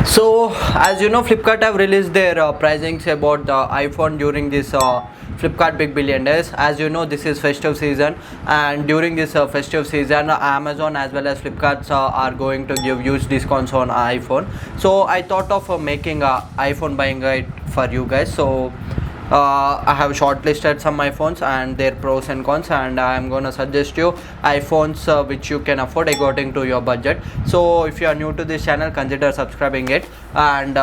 So, as you know, Flipkart have released their pricings about the iPhone during this Flipkart Big Billion Days. As you know, this is festive season, and during this festive season, Amazon as well as Flipkart are going to give huge discounts on iPhone. So, I thought of making a iPhone buying guide for you guys. So, I have shortlisted some iPhones and their pros and cons, and I am gonna suggest you iPhones which you can afford according to your budget. So if you are new to this channel, consider subscribing it, and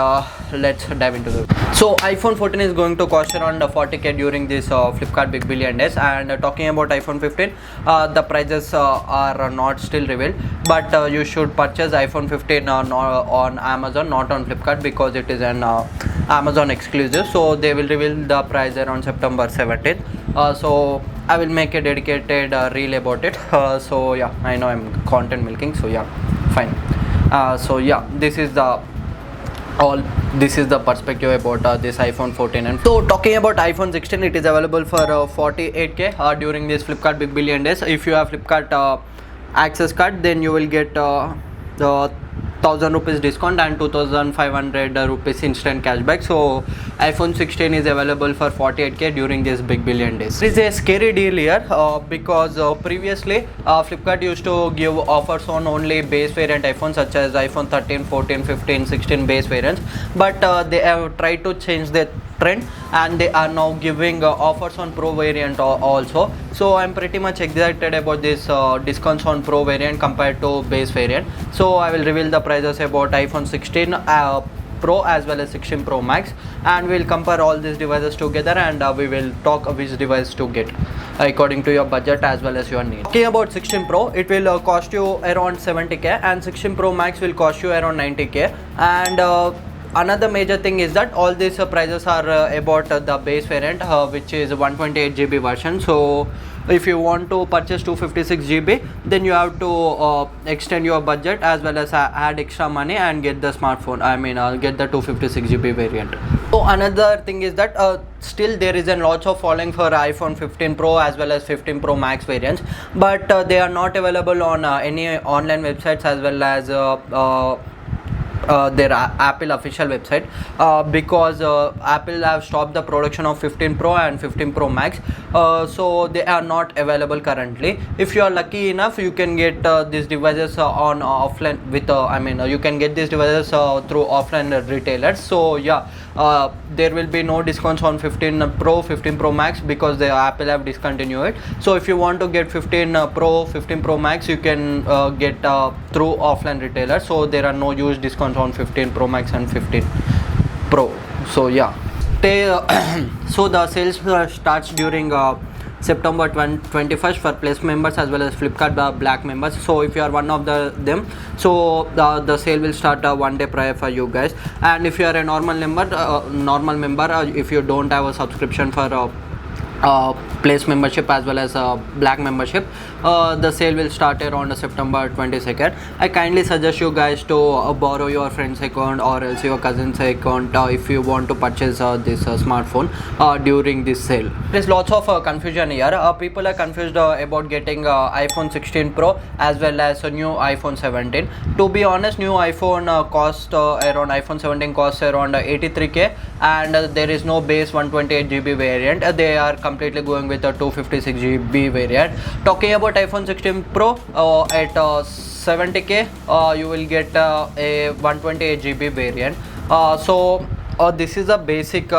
let's dive into it. So iPhone 14 is going to cost around 40k during this Flipkart Big Billion Days, and talking about iPhone 15, the prices are not still revealed, but you should purchase iPhone 15 on Amazon, not on Flipkart, because it is an Amazon exclusive. So they will reveal the price around September 17th. So I will make a dedicated reel about it. So yeah, I know I'm content milking, so yeah, fine. So yeah, this is the perspective about this iPhone 14. And so talking about iPhone 16, it is available for 48k during this Flipkart Big Billion Days. If you have Flipkart access card, then you will get the 1000 rupees discount and 2500 rupees instant cashback. So iPhone 16 is available for 48k during this Big Billion Days. This is a scary deal here because previously Flipkart used to give offers on only base variant iPhones such as iPhone 13, 14, 15, 16 base variants, but they have tried to change the trend, and they are now giving offers on pro variant also. So I'm pretty much excited about this discounts on pro variant compared to base variant. So I will reveal the prices about iPhone 16 Pro as well as 16 Pro Max, and we'll compare all these devices together, and we will talk which device to get according to your budget as well as your need. Talking about 16 Pro, it will cost you around 70k, and 16 Pro Max will cost you around 90k. And another major thing is that all these prices are about the base variant, which is 128GB version. So if you want to purchase 256GB, then you have to extend your budget as well as add extra money and get the smartphone, get the 256GB variant. So another thing is that still there is a lots of following for iPhone 15 Pro as well as 15 Pro Max variants, but they are not available on any online websites as well as their Apple official website, because Apple have stopped the production of 15 Pro and 15 Pro Max, so they are not available currently. If you are lucky enough, you can get these devices on offline with you can get these devices through offline retailers. So yeah, there will be no discounts on 15 Pro, 15 Pro Max, because the Apple have discontinued it. So if you want to get 15 Pro, 15 Pro Max, you can get through offline retailers. So there are no huge discounts on 15 Pro Max and 15 Pro. So yeah, so the sales starts during September 21st for Plus members as well as Flipkart Black members. So if you are one of them, so the sale will start one day prior for you guys. And if you are a normal member, if you don't have a subscription for Place membership as well as Black membership, the sale will start around September 22nd. I kindly suggest you guys to borrow your friend's account or else your cousin's account if you want to purchase this smartphone during this sale. There's lots of confusion here. People are confused about getting iPhone 16 Pro as well as a new iPhone 17. To be honest, new iPhone iPhone 17 costs around 83k, and there is no base 128GB variant. They are completely going with a 256GB variant. Talking about iPhone 16 Pro, at 70k you will get a 128GB variant. So this is a basic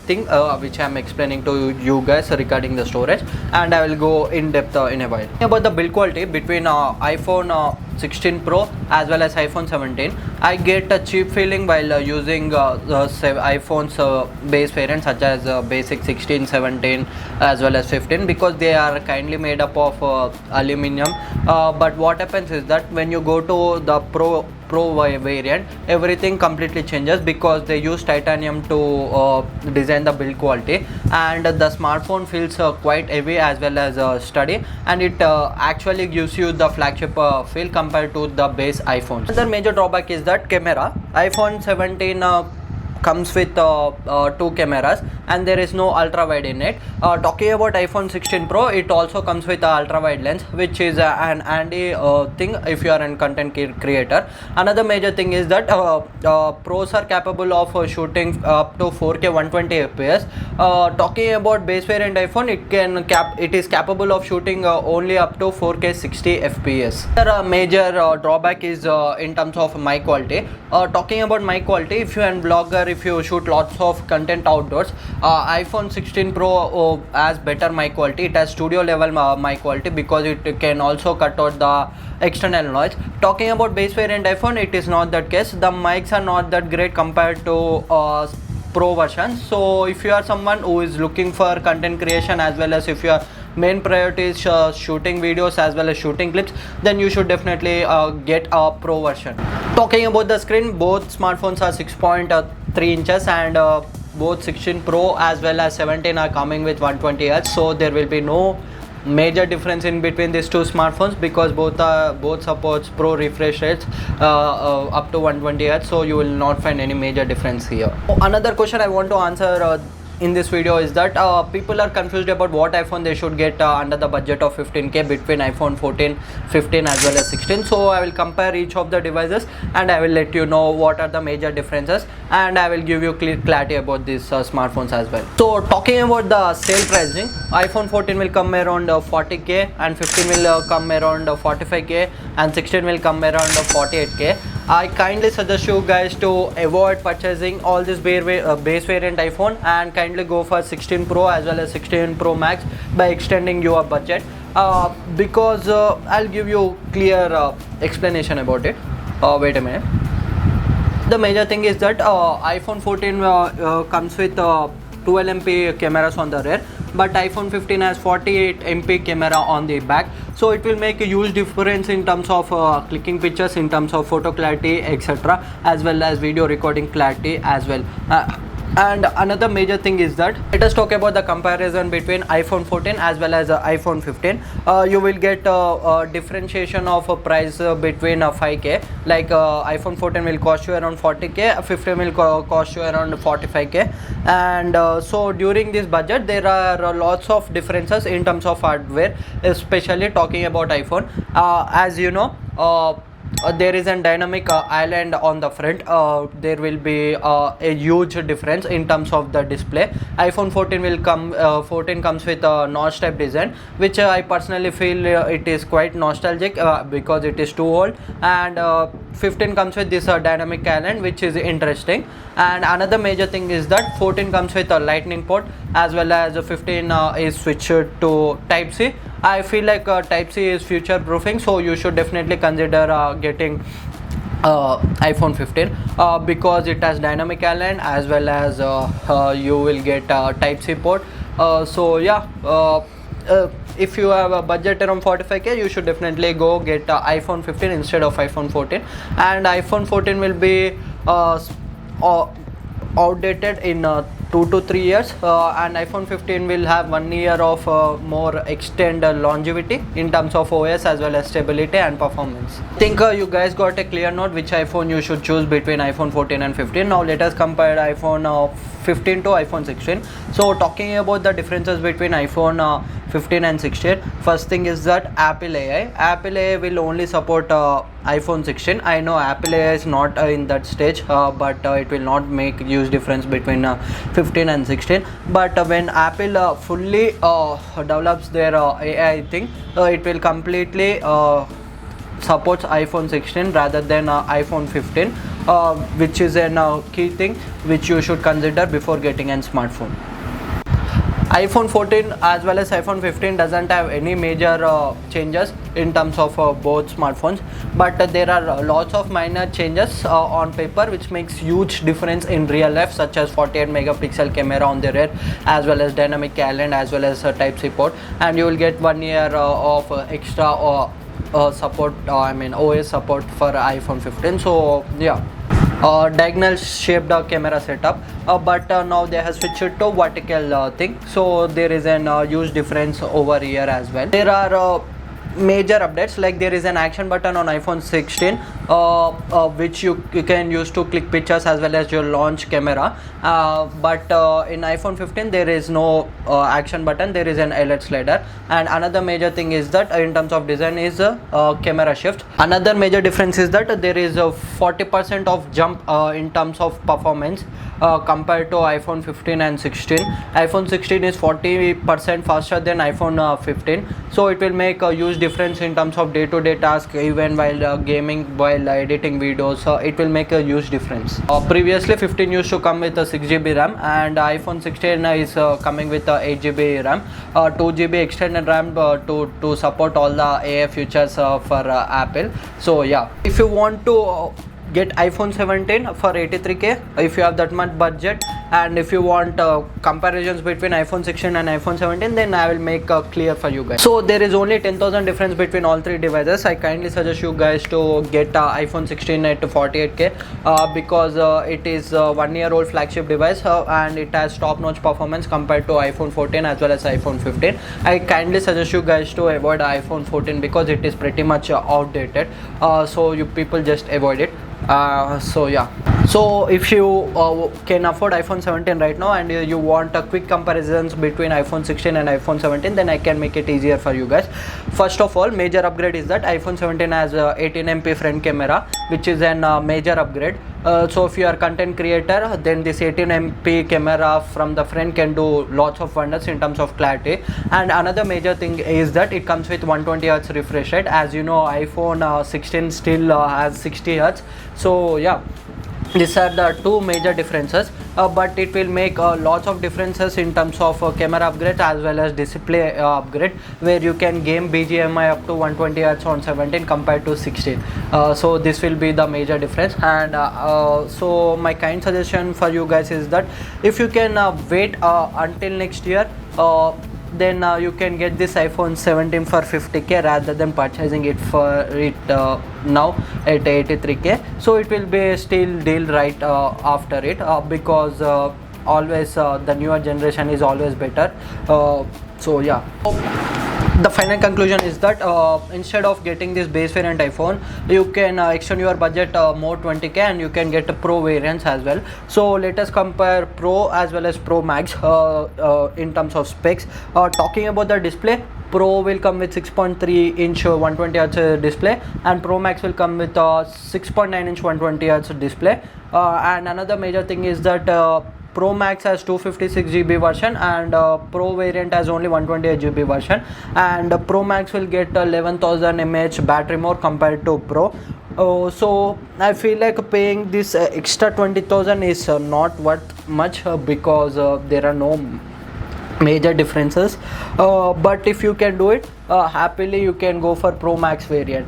thing which I am explaining to you guys regarding the storage, and I will go in depth in a while. About the build quality between iPhone 16 Pro as well as iPhone 17, I get a cheap feeling while using iPhone's base variants such as basic 16, 17 as well as 15, because they are kindly made up of aluminum. But what happens is that when you go to the Pro variant, everything completely changes because they use titanium to design the build quality, and the smartphone feels quite heavy as well as sturdy, and it actually gives you the flagship feel compared to the base iPhones. Another major drawback is that camera. iPhone 17 comes with two cameras, and there is no ultra wide in it. Talking about iPhone 16 Pro, it also comes with a ultra wide lens, which is an handy thing if you are a content creator. Another major thing is that pros are capable of shooting up to 4K 120 fps. Talking about base variant iPhone, it is capable of shooting only up to 4K 60 fps. Another major drawback is in terms of mic quality. Talking about mic quality, if you are a blogger, if you shoot lots of content outdoors, iPhone 16 Pro has better mic quality. It has studio level mic quality because it can also cut out the external noise. Talking about base variant iPhone, it is not that case. The mics are not that great compared to Pro version. So if you are someone who is looking for content creation, as well as if your main priority is shooting videos as well as shooting clips, then you should definitely get a Pro version. Talking about the screen, both smartphones are 6.3 inches, and both 16 Pro as well as 17 are coming with 120Hz. So there will be no major difference in between these two smartphones, because both supports Pro refresh rates up to 120Hz. So you will not find any major difference here. Another question I want to answer in this video is that people are confused about what iPhone they should get under the budget of 15K between iPhone 14, 15 as well as 16. So I will compare each of the devices, and I will let you know what are the major differences, and I will give you clear clarity about these smartphones as well. So talking about the sale pricing, iPhone 14 will come around 40K, and 15 will come around 45K, and 16 will come around 48K. I kindly suggest you guys to avoid purchasing all this base variant iPhone, and kindly go for 16 Pro as well as 16 Pro Max by extending your budget, because I'll give you clear explanation about it. Wait a minute. The major thing is that iPhone 14 comes with 12 MP cameras on the rear, but iPhone 15 has 48 MP camera on the back. So it will make a huge difference in terms of clicking pictures, in terms of photo clarity, etc., as well as video recording clarity as well. And another major thing is that, let us talk about the comparison between iPhone 14 as well as iPhone 15. You will get differentiation of a price between 5K. Like iPhone 14 will cost you around 40K, 15 will cost you around 45K. And so during this budget, there are lots of differences in terms of hardware, especially talking about iPhone. As you know, there is a dynamic island on the front. There will be a huge difference in terms of the display. iPhone 14 comes with a notch type design, which I personally feel it is quite nostalgic because it is too old. And 15 comes with this dynamic island, which is interesting. And another major thing is that 14 comes with a lightning port, as well as 15 is switched to Type C. I feel like Type C is future proofing, so you should definitely consider getting iPhone 15 because it has dynamic island, as well as you will get Type C port. So yeah, if you have a budget around 45K, you should definitely go get iPhone 15 instead of iPhone 14. And iPhone 14 will be outdated in 2 to 3 years, and iPhone 15 will have 1 year of more extended longevity in terms of OS as well as stability and performance. I think you guys got a clear note which iPhone you should choose between iPhone 14 and 15. Now let us compare iPhone 15 to iPhone 16. So talking about the differences between iPhone 15 and 16, first thing is that Apple AI will only support iPhone 16. I know Apple AI is not in that stage, but it will not make huge difference between 15 and 16. But when Apple fully develops their AI thing, it will completely supports iPhone 16 rather than iPhone 15, which is a key thing which you should consider before getting a smartphone. iPhone 14 as well as iPhone 15 doesn't have any major changes in terms of both smartphones, but there are lots of minor changes on paper which makes huge difference in real life, such as 48 megapixel camera on the rear, as well as dynamic island, as well as Type C port, and you will get 1 year of extra support, OS support for iPhone 15. So yeah, diagonal shaped camera setup, but now they have switched to vertical thing, so there is an huge difference over here as well. There are major updates, like there is an action button on iPhone 16 which you can use to click pictures as well as your launch camera. But in iPhone 15 there is no action button, there is an alert slider. And another major thing is that in terms of design is camera shift. Another major difference is that there is a 40% of jump in terms of performance compared to iPhone 15 and 16. iPhone 16 is 40% faster than iPhone 15, so it will make a huge difference in terms of day-to-day tasks, even while gaming, while editing videos. It will make a huge difference. Previously 15 used to come with a 6GB RAM, and iPhone 16 is coming with a 8GB RAM, 2GB extended RAM to support all the AI features for Apple. So yeah, if you want to get iPhone 17 for 83k, if you have that much budget, and if you want comparisons between iPhone 16 and iPhone 17, then I will make clear for you guys. So there is only 10,000 difference between all three devices. I kindly suggest you guys to get iPhone 16 at 48k because it is a 1-year-old flagship device and it has top-notch performance compared to iPhone 14 as well as iPhone 15. I kindly suggest you guys to avoid iPhone 14 because it is pretty much outdated, so you people just avoid it. So yeah, so if you can afford iPhone 17 right now and you want a quick comparisons between iPhone 16 and iPhone 17, then I can make it easier for you guys. First of all, major upgrade is that iPhone 17 has 18MP front camera, which is a major upgrade. So if you are content creator, then this 18MP camera from the front can do lots of wonders in terms of clarity. And another major thing is that it comes with 120Hz refresh rate. As you know, iPhone 16 still has 60Hz. So yeah, these are the two major differences, but it will make lots of differences in terms of camera upgrade as well as display upgrade, where you can game BGMI up to 120Hz on 17 compared to 16. So this will be the major difference. And so my kind suggestion for you guys is that if you can wait until next year, then you can get this iPhone 17 for 50k rather than purchasing it for it now at 83k. So it will be still deal right after it because always the newer generation is always better. So yeah, the final conclusion is that instead of getting this base variant iPhone, you can extend your budget more 20k and you can get pro variants as well. So let us compare Pro as well as Pro Max in terms of specs. Talking about the display, Pro will come with 6.3 inch 120Hz display, and Pro Max will come with 6.9 inch 120Hz display. And another major thing is that Pro Max has 256GB version and Pro variant has only 128GB version, and Pro Max will get 11,000 mAh battery more compared to Pro. So I feel like paying this extra 20,000 is not worth much because there are no major differences, but if you can do it happily, you can go for Pro Max variant.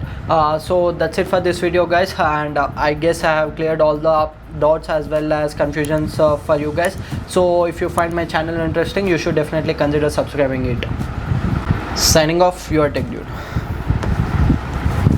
So that's it for this video guys, and I guess I have cleared all the doubts as well as confusions for you guys. So if you find my channel interesting, you should definitely consider subscribing it. Signing off, your tech dude.